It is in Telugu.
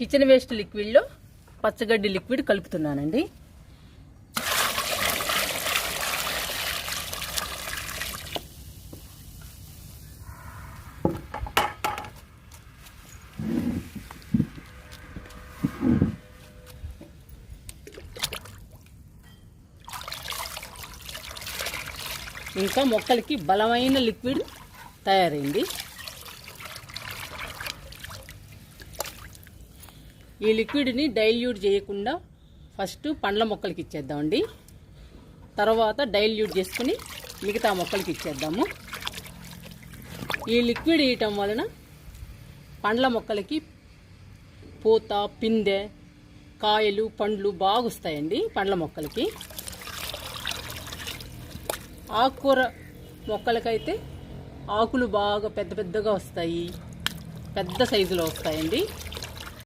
కిచెన్ వేస్ట్ లిక్విడ్లో పచ్చగడ్డి లిక్విడ్ కలుపుతున్నానండి. ఇంకా మొక్కలకి బలమైన లిక్విడ్ తయారైంది. ఈ లిక్విడ్ని డైల్యూట్ చేయకుండా ఫస్ట్ పండ్ల మొక్కలకి ఇచ్చేద్దామండి. తర్వాత డైల్యూట్ చేసుకుని మిగతా మొక్కలకి ఇచ్చేద్దాము. ఈ లిక్విడ్ ఇవ్వటం వలన పండ్ల మొక్కలకి పూత, పిందె, కాయలు, పండ్లు బాగా వస్తాయండి. పండ్ల మొక్కలకి, ఆకుకూర మొక్కలకైతే ఆకులు బాగా పెద్ద పెద్దగా వస్తాయి, పెద్ద సైజులో వస్తాయండి.